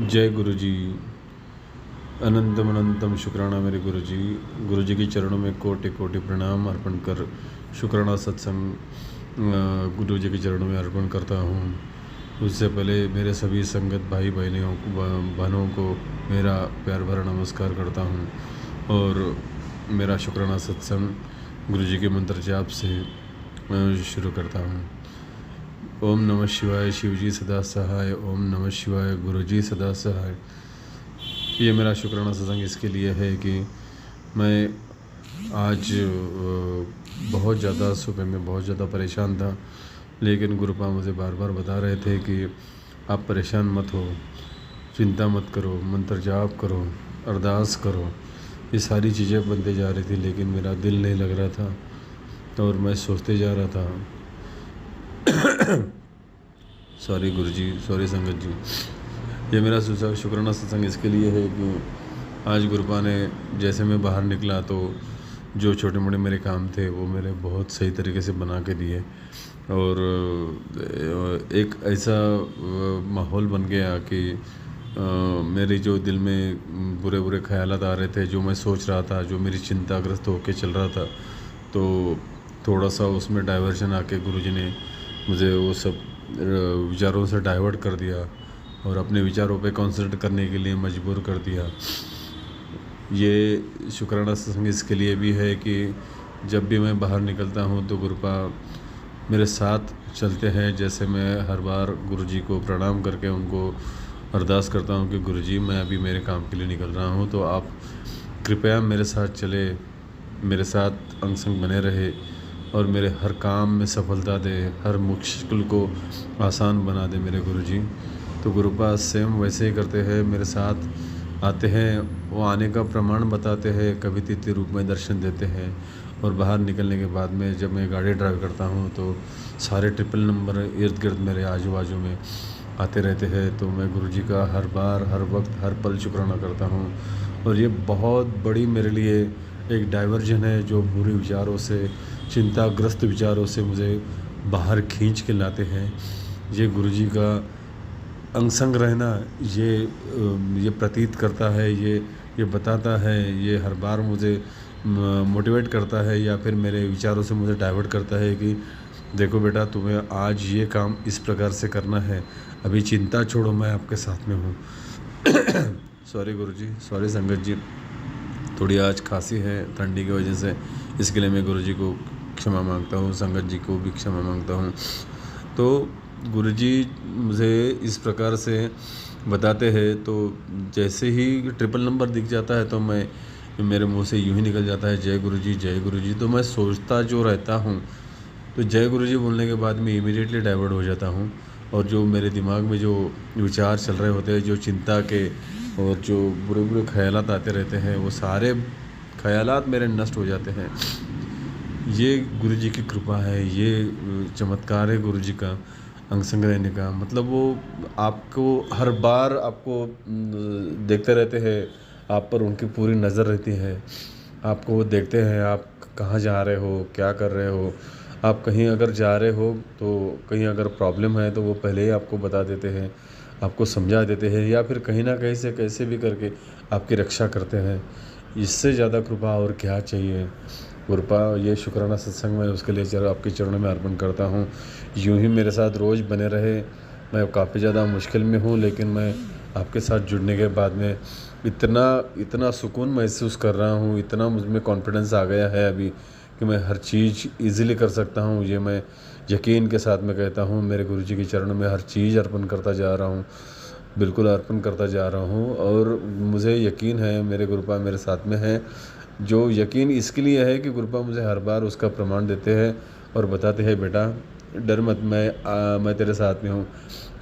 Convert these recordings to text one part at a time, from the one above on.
जय गुरु जी। अनंतम अनंतम शुक्राना मेरे गुरु जी के चरणों में कोटि कोटि प्रणाम अर्पण कर शुक्राना सत्संग गुरु जी के चरणों में अर्पण करता हूँ। उससे पहले मेरे सभी संगत भाई बहनों को मेरा प्यार भरा नमस्कार करता हूँ और मेरा शुक्राना सत्संग गुरु जी के मंत्र जाप से शुरू करता हूँ। ओम नमः शिवाय, शिव जी सदा सहाय। ओम नमः शिवाय, गुरु जी सदा सहाय। ये मेरा शुक्राना सत्संग इसके लिए है कि मैं आज बहुत ज़्यादा सुबह में बहुत ज़्यादा परेशान था, लेकिन गुरुपा मुझे बार बार बता रहे थे कि आप परेशान मत हो, चिंता मत करो, मंत्र जाप करो, अरदास करो। ये सारी चीज़ें बनते जा रही थी, लेकिन मेरा दिल नहीं लग रहा था और मैं सोचते जा रहा था। सॉरी गुरुजी, सॉरी संगत जी। ये मेरा शुक्राना सत्संग इसके लिए है कि आज गुरुपा ने जैसे मैं बाहर निकला तो जो छोटे मोटे मेरे काम थे वो मेरे बहुत सही तरीके से बना के दिए और एक ऐसा माहौल बन गया कि मेरे जो दिल में बुरे बुरे ख्यालात आ रहे थे, जो मैं सोच रहा था, जो मेरी चिंताग्रस्त होकर चल रहा था, तो थोड़ा सा उसमें डाइवर्जन आके गुरुजी ने मुझे वो सब विचारों से डाइवर्ट कर दिया और अपने विचारों पे कंसंट्रेट करने के लिए मजबूर कर दिया। ये शुक्राना सत्संग इसके लिए भी है कि जब भी मैं बाहर निकलता हूँ तो गुरुपा मेरे साथ चलते हैं। जैसे मैं हर बार गुरुजी को प्रणाम करके उनको अरदास करता हूँ कि गुरुजी मैं अभी मेरे काम के लिए निकल रहा हूँ, तो आप कृपया मेरे साथ चले, मेरे साथ अंग संग बने रहे और मेरे हर काम में सफलता दे, हर मुश्किल को आसान बना दे मेरे गुरुजी। तो गुरुपा सेम वैसे ही करते हैं, मेरे साथ आते हैं, वो आने का प्रमाण बताते हैं, कभी तिथि रूप में दर्शन देते हैं। और बाहर निकलने के बाद में जब मैं गाड़ी ड्राइव करता हूँ तो सारे ट्रिपल नंबर इर्द गिर्द मेरे आजू बाजू में आते रहते हैं। तो मैं गुरुजी का हर बार, हर वक्त, हर पल शुक्राना करता हूँ और ये बहुत बड़ी मेरे लिए एक डाइवर्जन है जो बुरे विचारों से, चिंताग्रस्त विचारों से मुझे बाहर खींच के लाते हैं। ये गुरुजी का अंग संग रहना ये प्रतीत करता है, ये बताता है, ये हर बार मुझे मोटिवेट करता है या फिर मेरे विचारों से मुझे डाइवर्ट करता है कि देखो बेटा, तुम्हें आज ये काम इस प्रकार से करना है, अभी चिंता छोड़ो, मैं आपके साथ में हूँ। सॉरी गुरुजी, सॉरी संगत जी, थोड़ी आज खांसी है ठंडी की वजह से, इसके लिए मैं गुरुजी को क्षमा मांगता हूँ, संगत जी को भी क्षमा मांगता हूँ। तो गुरुजी मुझे इस प्रकार से बताते हैं, तो जैसे ही ट्रिपल नंबर दिख जाता है तो मेरे मुंह से यूँ ही निकल जाता है जय गुरुजी, जय गुरुजी। तो मैं सोचता जो रहता हूँ तो जय गुरुजी बोलने के बाद में इमीडिएटली डाइवर्ट हो जाता हूँ और जो मेरे दिमाग में जो विचार चल रहे होते हैं, जो चिंता के और जो बुरे बुरे ख्यालात आते रहते हैं, वो सारे ख्यालात मेरे नष्ट हो जाते हैं। ये गुरुजी की कृपा है, ये चमत्कार है गुरुजी का अंग संग रहने का। मतलब वो आपको हर बार आपको देखते रहते हैं, आप पर उनकी पूरी नज़र रहती है, आपको वो देखते हैं आप कहाँ जा रहे हो, क्या कर रहे हो। आप कहीं अगर जा रहे हो तो कहीं अगर प्रॉब्लम है तो वो पहले ही आपको बता देते हैं, आपको समझा देते हैं, या फिर कहीं ना कहीं से कैसे भी करके आपकी रक्षा करते हैं। इससे ज़्यादा कृपा और क्या चाहिए। कृपा ये शुक्राना सत्संग में उसके लिए आपके चरणों में अर्पण करता हूँ। यूँ ही मेरे साथ रोज़ बने रहे। मैं काफ़ी ज़्यादा मुश्किल में हूँ, लेकिन मैं आपके साथ जुड़ने के बाद में इतना सुकून महसूस कर रहा हूँ, इतना मुझ में कॉन्फिडेंस आ गया है अभी कि मैं हर चीज़ ईज़िली कर सकता हूँ। ये मैं यकीन के साथ में कहता हूँ, मेरे गुरुजी के चरणों में हर चीज़ अर्पण करता जा रहा हूँ, बिल्कुल अर्पण करता जा रहा हूँ। और मुझे यकीन है मेरे गुरुपा मेरे साथ में है। जो यकीन इसके लिए है कि गुरुपा मुझे हर बार उसका प्रमाण देते हैं और बताते हैं बेटा डर मत, मैं तेरे साथ में हूँ।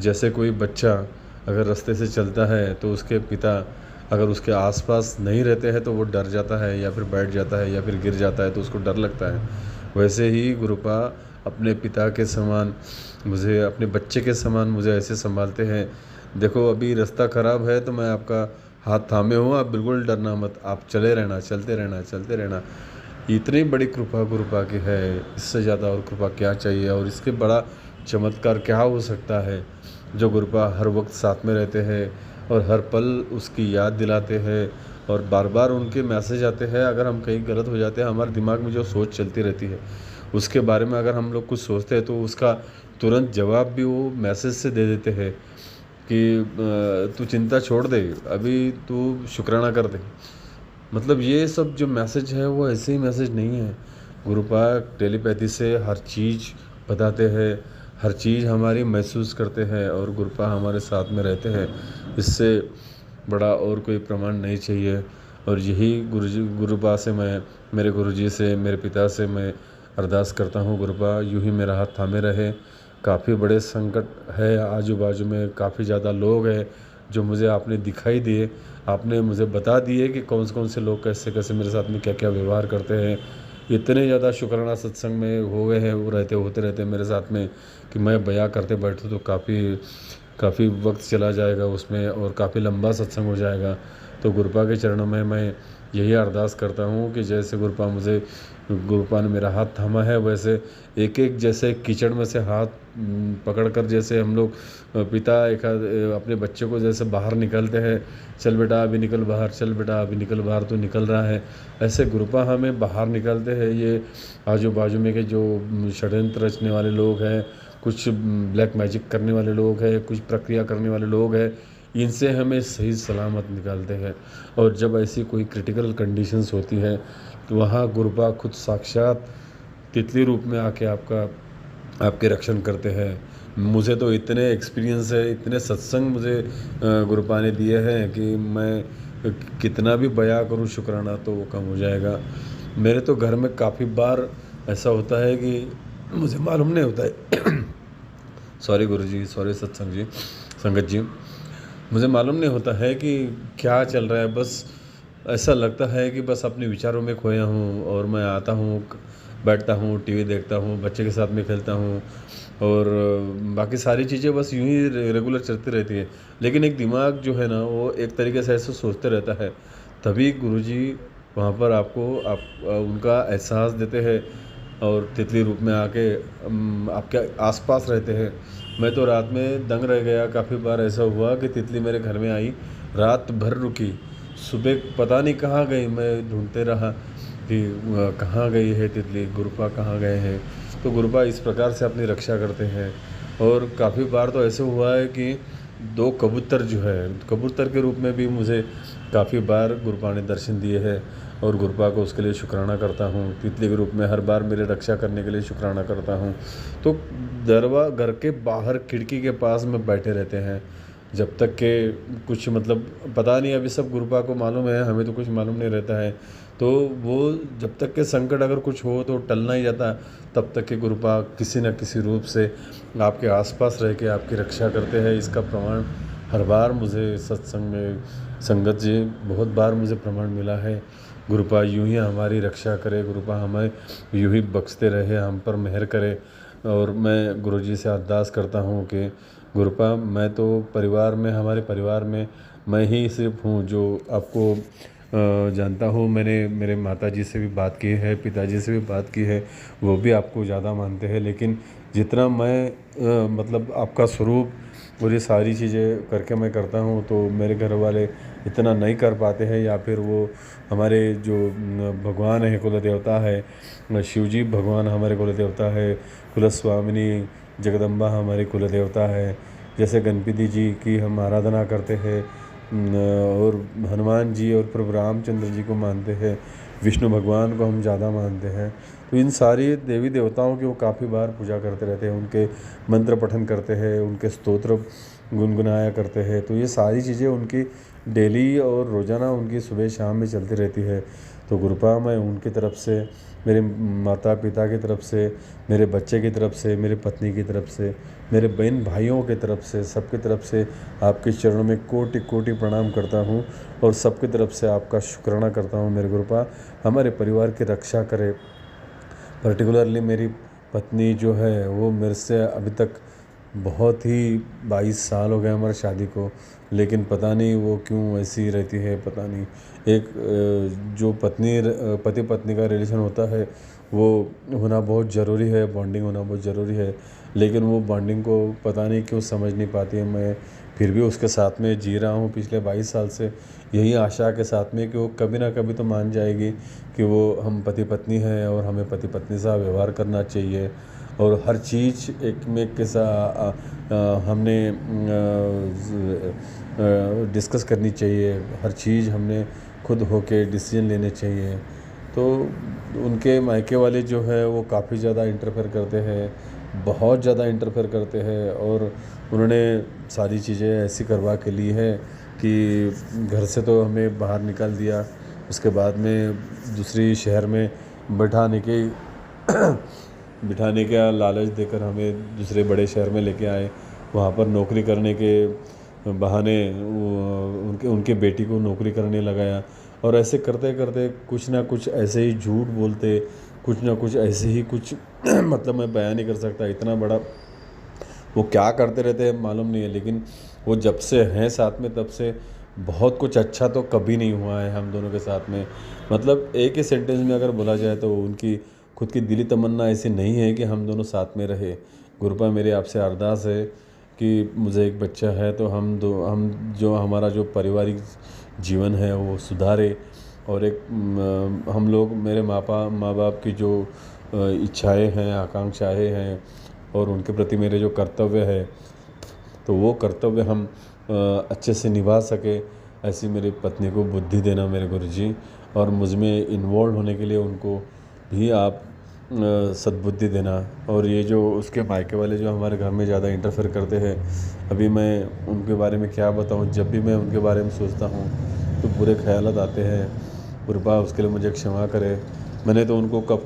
जैसे कोई बच्चा अगर रास्ते से चलता है तो उसके पिता अगर उसके आसपास नहीं रहते हैं तो वो डर जाता है या फिर बैठ जाता है या फिर गिर जाता है तो उसको डर लगता है। वैसे ही गुरुपा अपने पिता के समान मुझे, अपने बच्चे के समान मुझे ऐसे संभालते हैं। देखो अभी रास्ता ख़राब है तो मैं आपका हाथ थामे हूँ, आप बिल्कुल डरना मत, आप चले रहना, चलते रहना, चलते रहना। इतनी बड़ी कृपा गुरुपा की है, इससे ज़्यादा और कृपा क्या चाहिए और इसके बड़ा चमत्कार क्या हो सकता है। जो गुरुपा हर वक्त साथ में रहते हैं और हर पल उसकी याद दिलाते हैं और बार बार उनके मैसेज आते हैं। अगर हम कहीं गलत हो जाते हैं, हमारे दिमाग में जो सोच चलती रहती है उसके बारे में अगर हम लोग कुछ सोचते हैं तो उसका तुरंत जवाब भी वो मैसेज से दे देते हैं कि तू चिंता छोड़ दे, अभी तू शुक्राना कर दे। मतलब ये सब जो मैसेज है वो ऐसे ही मैसेज नहीं है। गुरुपा टेलीपैथी से हर चीज़ बताते हैं, हर चीज़ हमारी महसूस करते हैं और गुरुपा हमारे साथ में रहते हैं। इससे बड़ा और कोई प्रमाण नहीं चाहिए। और यही गुरुपा से मैं, मेरे गुरुजी से, मेरे पिता से मैं अरदास करता हूँ, गुरुपा यूँ ही मेरा हाथ थामे रहे। काफ़ी बड़े संकट है आजू बाजू में, काफ़ी ज़्यादा लोग हैं जो मुझे आपने दिखाई दिए, आपने मुझे बता दिए कि कौन से लोग कैसे कैसे मेरे साथ में क्या क्या व्यवहार करते हैं। इतने ज़्यादा शुक्राना सत्संग में हो गए हैं, वो होते रहते हैं मेरे साथ में कि मैं बयां करते बैठूँ तो काफ़ी वक्त चला जाएगा उसमें और काफ़ी लंबा सत्संग हो जाएगा। तो गुरुपा के चरणों में मैं यही अरदास करता हूँ कि जैसे गुरुपा ने मेरा हाथ थामा है, वैसे एक एक जैसे कीचड़ में से हाथ पकड़कर, जैसे हम लोग पिता एक अपने बच्चे को जैसे बाहर निकलते हैं, चल बेटा अभी निकल बाहर, चल बेटा अभी निकल बाहर, तो निकल रहा है, ऐसे गुरुपा हमें बाहर निकालते हैं। ये आजू बाजू में के जो षड्यंत्र रचने वाले लोग हैं, कुछ ब्लैक मैजिक करने वाले लोग हैं, कुछ प्रक्रिया करने वाले लोग हैं, इनसे हमें सही सलामत निकालते हैं। और जब ऐसी कोई क्रिटिकल कंडीशंस होती है तो वहाँ गुरुपा खुद साक्षात तितली रूप में आके आपके रक्षण करते हैं। मुझे तो इतने एक्सपीरियंस है, इतने सत्संग मुझे गुरुपा ने दिए हैं कि मैं कितना भी बयां करूं शुक्राना तो वो कम हो जाएगा। मेरे तो घर में काफ़ी बार ऐसा होता है कि मुझे मालूम नहीं होता है सॉरी गुरुजी, सॉरी सत्संग जी, संगत जी, मुझे मालूम नहीं होता है कि क्या चल रहा है। बस ऐसा लगता है कि बस अपने विचारों में खोया हूँ और मैं आता हूँ, बैठता हूँ, टीवी देखता हूँ, बच्चे के साथ में खेलता हूँ और बाकी सारी चीज़ें बस यूं ही रेगुलर चलती रहती है। लेकिन एक दिमाग जो है ना वो एक तरीके से ऐसे सोचते रहता है, तभी गुरुजी वहाँ पर आप उनका एहसास देते हैं और तितली रूप में आके आपके आसपास रहते हैं। मैं तो रात में दंग रह गया, काफ़ी बार ऐसा हुआ कि तितली मेरे घर में आई, रात भर रुकी, सुबह पता नहीं कहाँ गई, मैं ढूंढते रहा कि कहाँ गई है तितली, गुरुपा कहाँ गए हैं। तो गुरुपा इस प्रकार से अपनी रक्षा करते हैं। और काफ़ी बार तो ऐसे हुआ है कि 2 कबूतर जो है, कबूतर के रूप में भी मुझे काफ़ी बार गुरुपा ने दर्शन दिए हैं और गुरुपा को उसके लिए शुक्राना करता हूँ। तितली के रूप में हर बार मेरे रक्षा करने के लिए शुक्राना करता हूँ। तो घर के बाहर खिड़की के पास में बैठे रहते हैं जब तक के कुछ मतलब पता नहीं, अभी सब गुरुपा को मालूम है, हमें तो कुछ मालूम नहीं रहता है। तो वो जब तक के संकट अगर कुछ हो तो टलना ही जाता, तब तक के गुरुपा किसी न किसी रूप से आपके आसपास रह के आपकी रक्षा करते हैं। इसका प्रमाण हर बार मुझे सत्संग में, संगत जी, बहुत बार मुझे प्रमाण मिला है। गुरुपा यूं ही हमारी रक्षा करे, गुरुपा हमें यूं ही बख्शते रहे, हम पर मेहर करे। और मैं गुरुजी से अरदास करता हूँ कि गुरुपा, मैं तो परिवार में, हमारे परिवार में मैं ही सिर्फ हूँ जो आपको जानता हूँ। मैंने मेरे माताजी से भी बात की है, पिताजी से भी बात की है, वो भी आपको ज़्यादा मानते हैं। लेकिन जितना मैं मतलब आपका स्वरूप और ये सारी चीज़ें करके मैं करता हूँ तो मेरे घर वाले इतना नहीं कर पाते हैं, या फिर वो हमारे जो भगवान है, कुल देवता है, शिव जी भगवान हमारे कुल देवता है, कुलस्वामिनी जगदम्बा हमारे कुल देवता है। जैसे गणपति जी की हम आराधना करते हैं और हनुमान जी और प्रभु रामचंद्र जी को मानते हैं, विष्णु भगवान को हम ज़्यादा मानते हैं। तो इन सारी देवी देवताओं की वो काफ़ी बार पूजा करते रहते हैं, उनके मंत्र पठन करते हैं, उनके स्तोत्र गुनगुनाया करते हैं। तो ये सारी चीज़ें उनकी डेली और रोज़ाना उनकी सुबह शाम में चलती रहती है। तो गुरुपा, मैं उनकी तरफ से, मेरे माता पिता की तरफ से, मेरे बच्चे की तरफ से, मेरे पत्नी की तरफ से, मेरे बहन भाइयों की तरफ से, सबकी तरफ से आपके चरणों में कोटि कोटि प्रणाम करता हूँ और सबकी तरफ से आपका शुक्राना करता हूँ। मेरे गुरुपा हमारे परिवार की रक्षा करे। पर्टिकुलरली मेरी पत्नी जो है वो मेरे से अभी तक बहुत ही 22 साल हो गए हमारे शादी को, लेकिन पता नहीं वो क्यों ऐसी रहती है, पता नहीं। एक जो पति पत्नी का रिलेशन होता है वो होना बहुत ज़रूरी है, बॉन्डिंग होना बहुत ज़रूरी है, लेकिन वो बॉन्डिंग को पता नहीं क्यों समझ नहीं पाती है। मैं फिर भी उसके साथ में जी रहा हूँ पिछले 22 साल से, यही आशा के साथ में कि वो कभी ना कभी तो मान जाएगी कि वो हम पति पत्नी हैं और हमें पति पत्नी सा व्यवहार करना चाहिए, और हर चीज़ एक में के साथ हमने डिस्कस करनी चाहिए, हर चीज़ हमने खुद होके डिसीजन लेने चाहिए। तो उनके मायके वाले जो है वो काफ़ी ज़्यादा इंटरफेयर करते हैं, बहुत ज़्यादा इंटरफेयर करते हैं, और उन्होंने सारी चीज़ें ऐसी करवा के ली है कि घर से तो हमें बाहर निकाल दिया, उसके बाद में दूसरी शहर में बैठाने के बिठाने का लालच देकर हमें दूसरे बड़े शहर में लेके आए। वहाँ पर नौकरी करने के बहाने उनके उनके बेटी को नौकरी करने लगाया, और ऐसे करते करते कुछ ना कुछ ऐसे ही झूठ बोलते, कुछ ना कुछ ऐसे ही कुछ मतलब मैं बयान नहीं कर सकता, इतना बड़ा वो क्या करते रहते हैं मालूम नहीं है। लेकिन वो जब से हैं साथ में तब से बहुत कुछ अच्छा तो कभी नहीं हुआ है हम दोनों के साथ में। मतलब एक ही सेंटेंस में अगर बोला जाए तो उनकी खुद की दिली तमन्ना ऐसी नहीं है कि हम दोनों साथ में रहे। गुरुपा मेरी आपसे अरदास है कि मुझे एक बच्चा है तो हम जो हमारा जो पारिवारिक जीवन है वो सुधारे, और एक हम लोग मेरे माँ बाप की जो इच्छाएं हैं, आकांक्षाएं हैं, और उनके प्रति मेरे जो कर्तव्य है तो वो कर्तव्य हम अच्छे से निभा सके, ऐसी मेरी पत्नी को बुद्धि देना मेरे गुरुजी, और मुझ में इन्वॉल्व होने के लिए उनको भी आप सद्बुद्धि देना। और ये जो उसके मायके वाले जो हमारे घर में ज़्यादा इंटरफेयर करते हैं, अभी मैं उनके बारे में क्या बताऊं, जब भी मैं उनके बारे में सोचता हूं तो बुरे ख्यालात आते हैं। कृपा उसके लिए मुझे क्षमा करे। मैंने तो उनको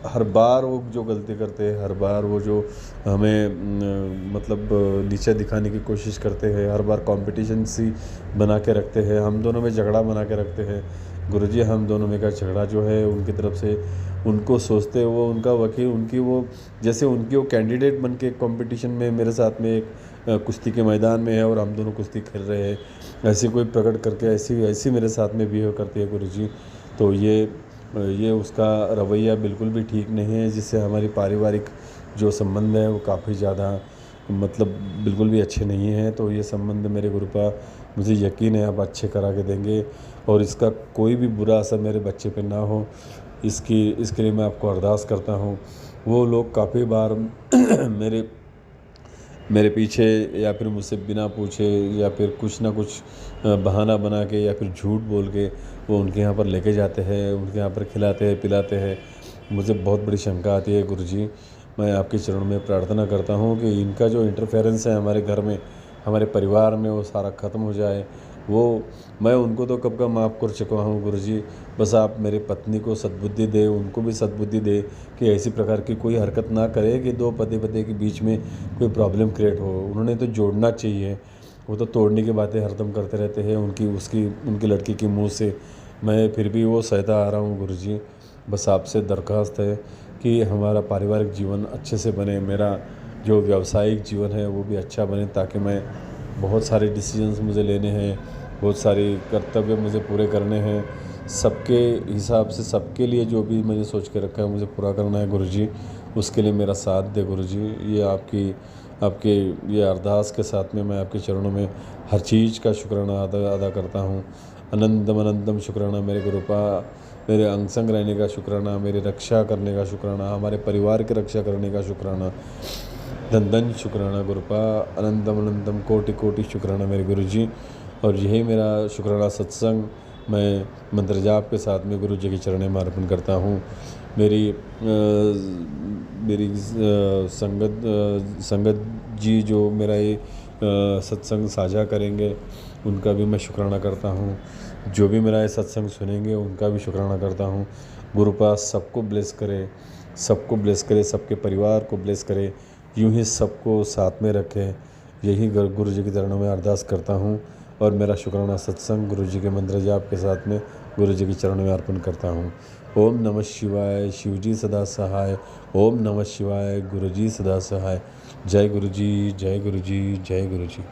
हर बार वो जो गलती करते हैं, हर बार वो जो हमें मतलब नीचा दिखाने की कोशिश करते हैं, हर बार कंपटीशन सी बना के रखते हैं, हम दोनों में झगड़ा बना के रखते हैं। गुरुजी हम दोनों में का झगड़ा जो है उनकी तरफ से, उनको सोचते वो उनका वकील, उनकी वो जैसे उनकी वो कैंडिडेट बन के कंपटीशन में मेरे साथ में एक कुश्ती के मैदान में है और हम दोनों कुश्ती खेल रहे हैं, ऐसी कोई प्रकट करके ऐसी मेरे साथ में बिहेव करती है गुरुजी। तो ये उसका रवैया बिल्कुल भी ठीक नहीं है, जिससे हमारी पारिवारिक जो संबंध है वो काफ़ी ज़्यादा मतलब बिल्कुल भी अच्छे नहीं हैं। तो ये संबंध मेरे गुरुपा मुझे यकीन है आप अच्छे करा के देंगे, और इसका कोई भी बुरा असर मेरे बच्चे पे ना हो, इसके लिए मैं आपको अरदास करता हूँ। वो लोग काफ़ी बार मेरे पीछे या फिर मुझसे बिना पूछे या फिर कुछ ना कुछ बहाना बना के या फिर झूठ बोल के वो उनके यहाँ पर लेके जाते हैं, उनके यहाँ पर खिलाते हैं पिलाते हैं। मुझे बहुत बड़ी शंका आती है गुरुजी। मैं आपके चरणों में प्रार्थना करता हूँ कि इनका जो इंटरफेरेंस है हमारे घर में, हमारे परिवार में, वो सारा ख़त्म हो जाए। वो मैं उनको तो कब का माफ़ कर चुका हूँ गुरुजी, बस आप मेरी पत्नी को सद्बुद्धि दे, उनको भी सद्बुद्धि दे कि ऐसी प्रकार की कोई हरकत ना करे कि दो पति पति के बीच में कोई प्रॉब्लम क्रिएट हो। उन्होंने तो जोड़ना चाहिए, वो तो तोड़ने की बातें हरदम करते रहते हैं उनकी लड़की के मुँह से। मैं फिर भी वो सहता आ रहा हूँ गुरुजी। बस आपसे दरख्वास्त है कि हमारा पारिवारिक जीवन अच्छे से बने, मेरा जो व्यावसायिक जीवन है वो भी अच्छा बने, ताकि मैं बहुत सारे डिसीजंस मुझे लेने हैं, बहुत सारे कर्तव्य मुझे पूरे करने हैं, सबके हिसाब से सबके लिए जो भी मैंने सोच के रखा है मुझे पूरा करना है गुरुजी। उसके लिए मेरा साथ दे गुरुजी। ये आपके ये अरदास के साथ में मैं आपके चरणों में हर चीज़ का शुक्राना अदा करता हूँ। अनंतम अनंतम शुक्राना मेरे गुरुपा, मेरे अंग संग रहने का शुक्राना, मेरी रक्षा करने का शुक्राना, हमारे परिवार की रक्षा करने का शुक्राना, धन धन शुक्राना गुरुपा, अनंतम अनंतम कोटि कोटि शुक्राना मेरे गुरुजी। और यही मेरा शुक्राना सत्संग मैं मंत्र जाप के साथ में गुरु जी के चरणों में अर्पण करता हूँ। मेरी संगत जी जो मेरा ये सत्संग साझा करेंगे उनका भी मैं शुक्राना करता हूँ, जो भी मेरा ये सत्संग सुनेंगे उनका भी शुक्राना करता हूँ। गुरुपा सबको ब्लेस करे, सबको ब्लेस करे, सबके परिवार को ब्लेस करे, यूं ही सबको साथ में रखे। यही गुरु जी के चरणों में अरदास करता हूँ, और मेरा शुक्राना सत्संग गुरु जी के मंत्र जाप के साथ में गुरु जी के चरणों में अर्पण करता हूँ। ओम नमः शिवाय, शिव जी सदा सहाय। ओम नमः शिवाय, गुरु जी सदा सहाय। जय गुरु जी, जय गुरु जी, जय गुरु जी।